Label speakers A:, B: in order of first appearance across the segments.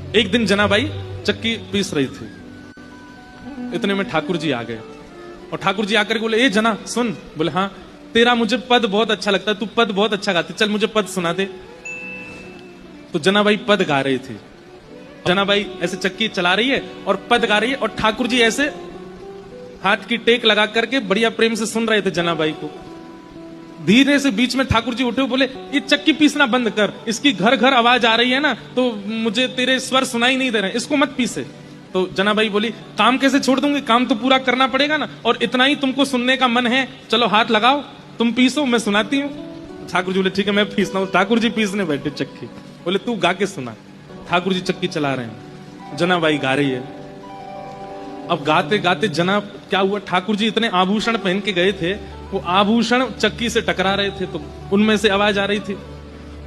A: एक दिन जनाबाई चक्की पीस रही थी, इतने में ठाकुर जी आ गए और ठाकुर जी आकर के बोले, ए जना सुन। बोले हाँ, तेरा मुझे पद बहुत अच्छा लगता है, तू पद बहुत अच्छा गाती, चल मुझे पद सुना दे। तो जनाबाई पद गा रही थी, जनाबाई ऐसे चक्की चला रही है और पद गा रही है और ठाकुर जी ऐसे हाथ की टेक लगा करके बढ़िया प्रेम से सुन रहे थे जनाबाई को। धीरे से बीच में ठाकुर जी उठे, बोले ये चक्की पीसना बंद कर, इसकी घर घर आवाज आ रही है ना, तो मुझे तेरे स्वर सुनाई नहीं दे रहे, इसको मत पीसे। तो जनाबाई बोली, काम कैसे छोड़ दूंगी, काम तो पूरा करना पड़ेगा ना, और इतना ही तुमको सुनने का मन है, चलो हाथ लगाओ, तुम पीसो, मैं सुनाती हूँ। ठाकुर जी बोले ठीक है मैं पीसता हूँ। ठाकुर जी पीसने बैठे चक्की, बोले तू गा के सुना। ठाकुर जी चक्की चला रहे हैं, जनाबाई गा रही है। अब गाते गाते जना क्या हुआ, ठाकुर जी इतने आभूषण पहन के गए थे, वो आभूषण चक्की से टकरा रहे थे, तो उनमें से आवाज आ रही थी,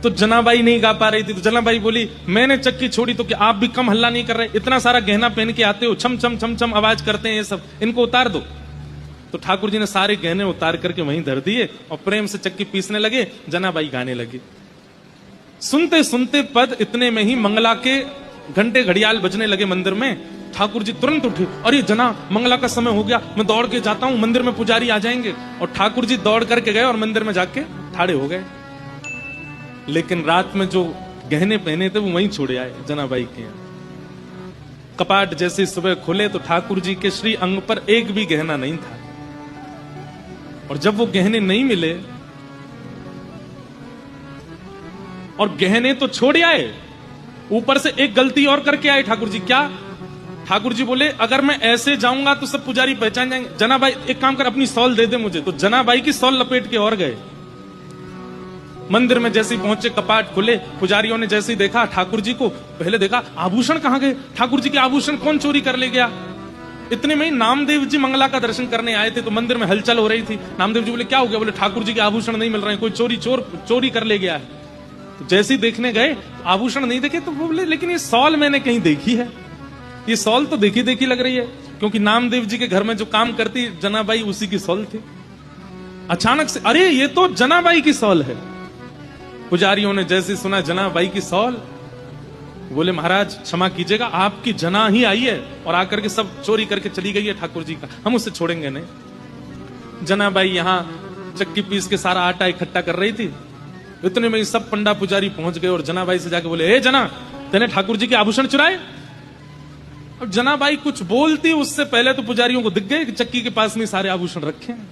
A: तो जनाबाई नहीं गा पा रही थी। तो जनाबाई बोली, मैंने चक्की छोड़ी तो क्या आप भी कम हल्ला नहीं कर रहे, इतना सारा गहना पहन के आते हो, छम छम छम छम आवाज करते हैं ये सब, इनको उतार दो। तो ठाकुर जी ने सारे गहने उतार करके वहीं धर दिए और प्रेम से चक्की पीसने लगे, जनाबाई गाने लगी। सुनते सुनते पद, इतने में ही मंगला के घंटे घड़ियाल बजने लगे मंदिर में। ठाकुर जी तुरंत उठे, अरे जना मंगला का समय हो गया, मैं दौड़ के जाता हूं, मंदिर में पुजारी आ जाएंगे। और ठाकुर जी दौड़ करके गए और मंदिर में जाके ठाड़े हो गए। लेकिन रात में जो गहने पहने थे वो वहीं छोड़े आए जनाबाई के। कपाट जैसे सुबह खुले तो ठाकुर जी के श्री अंग पर एक भी गहना नहीं था। और जब वो गहने नहीं मिले, और गहने तो छोड़ आए, ऊपर से एक गलती और करके आए ठाकुर जी। क्या? ठाकुर जी बोले, अगर मैं ऐसे जाऊंगा तो सब पुजारी पहचान जाएंगे, जनाबाई एक काम कर, अपनी सॉल दे दे मुझे। तो जनाबाई की सॉल लपेट के और गए। मंदिर में जैसे ही पहुंचे, कपाट खुले, पुजारियों ने जैसे ही देखा ठाकुर जी को, पहले देखा आभूषण कहां गए, ठाकुर जी के आभूषण कौन चोरी कर ले गया। इतने में ही नामदेव जी मंगला का दर्शन करने आए थे, तो मंदिर में हलचल हो रही थी। नामदेव जी बोले, क्या हो गया? बोले, ठाकुर जी के आभूषण नहीं मिल रहे हैं, कोई चोरी कर ले गया है। तो जैसे ही देखने गए, आभूषण नहीं देखे, तो बोले, लेकिन ये सॉल मैंने कहीं देखी है, ये सॉल तो देखी देखी लग रही है, क्योंकि नामदेव जी के घर में जो काम करती जनाबाई, उसी की सॉल थी। अचानक से, अरे ये तो जनाबाई की सॉल है। पुजारियों ने जैसे सुना जनाबाई की सॉल, बोले, महाराज क्षमा कीजिएगा, आपकी जना ही आई है और आकर के सब चोरी करके चली गई है ठाकुर जी का, हम उससे छोड़ेंगे नहीं। जनाबाई यहां चक्की पीस के सारा आटा इकट्ठा कर रही थी। इतने में सब पंडा पुजारी पहुंच गए और जनाबाई से जाके बोले, हे जना, तेने ठाकुर जी के आभूषण चुराए? अब जनाबाई कुछ बोलती उससे पहले तो पुजारियों को दिख गए कि चक्की के पास में सारे आभूषण रखे हैं।